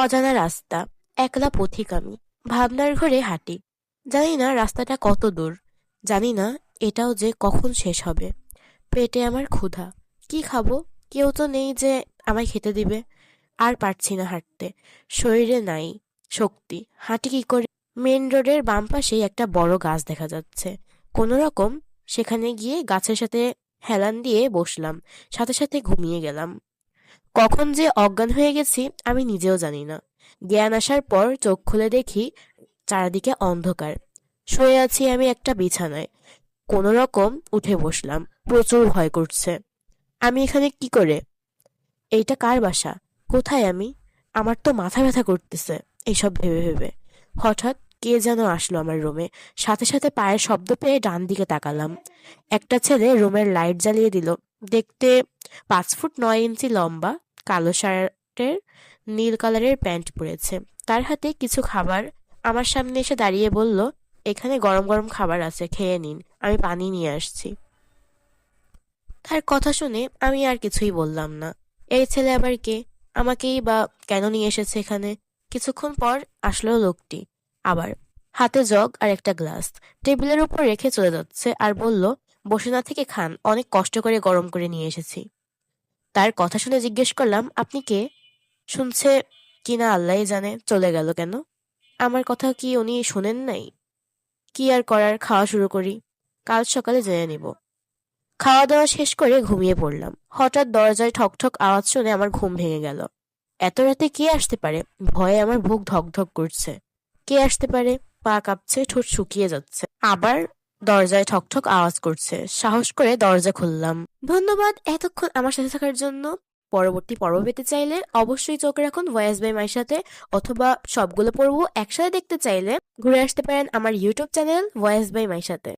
অজানা রাস্তা, একলা পথিক আমি, ভাবনার ঘরে হাঁটি। জানি না রাস্তাটা কত দূর, জানি না এটাও যে কখন শেষ হবে। পেটে আমার ক্ষুধা, কি খাবো? কেউ তো নেই যে আমায় খেতে দিবে। আর পারছি না হাঁটতে, শরীরে নাই শক্তি, হাঁটি কি করে? মেন রোডের বাম পাশেই একটা বড় গাছ দেখা যাচ্ছে। কোনো রকম সেখানে গিয়ে গাছের সাথে হেলান দিয়ে বসলাম, সাথে সাথে ঘুমিয়ে গেলাম। কখন যে অজ্ঞান হয়ে গেছি আমি নিজেও জানি না। জ্ঞান আসার পর চোখ খুলে দেখি চারদিকে অন্ধকার। শুয়ে আছি আমি একটা বিছানায়। কোনো রকম উঠে বসলাম, প্রচুর ভয় করছে। আমি এখানে কি করে? এইটা কার বাসা? কোথায় আমি? আমার তো মাথা ব্যথা করতেছে এইসব ভেবে ভেবে। হঠাৎ কে যেন আসলো আমার রুমে। সাথে সাথে পায়ের শব্দ পেয়ে ডান দিকে তাকালাম। একটা ছেলে রুমের লাইট জ্বালিয়ে দিল। দেখতে 5 ফুট 9 ইঞ্চি লম্বা, কালো শার্টের, নীল কালারের প্যান্ট পরেছে। তার হাতে কিছু খাবার। আমার সামনে এসে দাঁড়িয়ে বলল, এখানে গরম গরম খাবার আছে, খেয়ে নিন, আমি পানি নিয়ে আসছি। তার কথা শুনে আমি আর কিছুই বললাম না। এই ছেলে আবার কে? আমাকেই বা কেন নিয়ে এসেছে এখানে? কিছুক্ষণ পর আসলো লোকটি আবার, হাতে জগ আর একটা গ্লাস। টেবিলের উপর রেখে চলে যাচ্ছে আর বলল, বসে না থেকে খান, অনেক কষ্ট করে গরম করে নিয়ে এসেছি। তার কথা শুনে জিজ্ঞেস করলাম, আপনি কে? শুনছে কিনা আল্লাহই জানে, চলে গেল কেন? আমার কথা কি উনি শোনেন নাই? কি আর করার, খাওয়া শুরু করি, কাল সকালে জেনে নিব। খাওয়া দাওয়া শেষ করে ঘুমিয়ে পড়লাম। হঠাৎ দরজায় ঠকঠক আওয়াজ শুনে আমার ঘুম ভেঙে গেল। এত রাতে কে আসতে পারে? ভয়ে আমার বুক ধকধক করছে। কে আসতে পারে? পা কাঁপছে, ঠোঁট শুকিয়ে যাচ্ছে। আবার দরজায় ঠকঠক আওয়াজ করছে। সাহস করে দরজা খুললাম। ধন্যবাদ এতক্ষণ আমার সাথে থাকার জন্য। পরবর্তী পর্ব পেতে চাইলে অবশ্যই চোখ রাখুন ভয়েস বাই মায়ের সাথে, অথবা সবগুলো পর্ব একসাথে দেখতে চাইলে ঘুরে আসতে পারেন আমার ইউটিউব চ্যানেল ভয়েস বাই মায়ের সাথে।